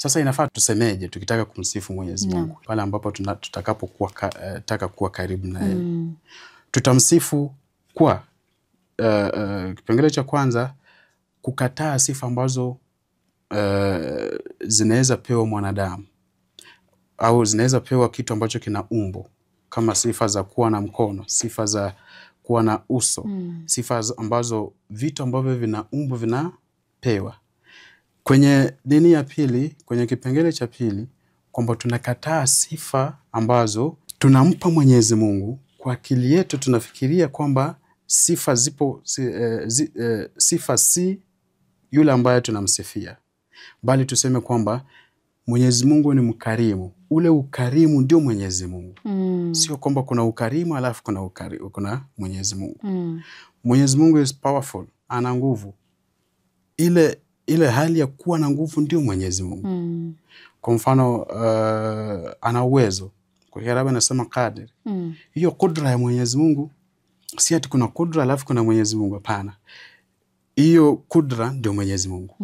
Sasa inafaa tusemeje tukitaka kumsifu Mwenyezi Mungu pale ambapo tutakapokuwa taka kuwa karibu na yeye. Tutamsifu kwa kipengele cha kwanza, kukataa sifa ambazo zinaweza pewa mwanadamu au zinaweza pewa kitu ambacho kina umbo, kama sifa za kuwa na mkono, sifa za kuwa na uso, sifa ambazo vitu ambavyo vina umbo vinapewa. Kwenye dini ya pili, kwenye kipengele cha pili, kwamba tunakataa sifa ambazo tunampa Mwenyezi Mungu. Kwa akili yetu tunafikiria kwamba sifa zipo, sifa si yule ambaye tunamsifia, bali tuseme kwamba Mwenyezi Mungu ni mkarimu. Ule ukarimu ndio Mwenyezi Mungu. Sio kwamba kuna ukarimu alafu kuna Mwenyezi Mungu. Mwenyezi Mungu is powerful, ana nguvu. Ile hali ya kuwa na nguvu ndio Mwenyezi Mungu. Kwa mfano ana uwezo. Kwa Kiarabu anasema qadir. Hiyo kudra ya Mwenyezi Mungu si ati kuna kudra alafu kuna Mwenyezi Mungu, hapana. Hiyo kudra ndio Mwenyezi Mungu.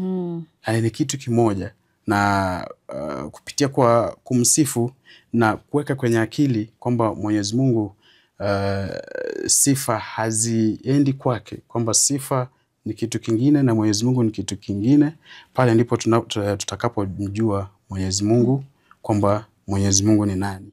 Yaani ni kitu kimoja, na kupitia kwa kumsifu na kuweka kwenye akili kwamba Mwenyezi Mungu sifa haziendi kwake, kwamba sifa ni kitu kingine na Mwenyezi Mungu ni kitu kingine, pale ndipo tutakapomjua Mwenyezi Mungu kwamba Mwenyezi Mungu ni nani.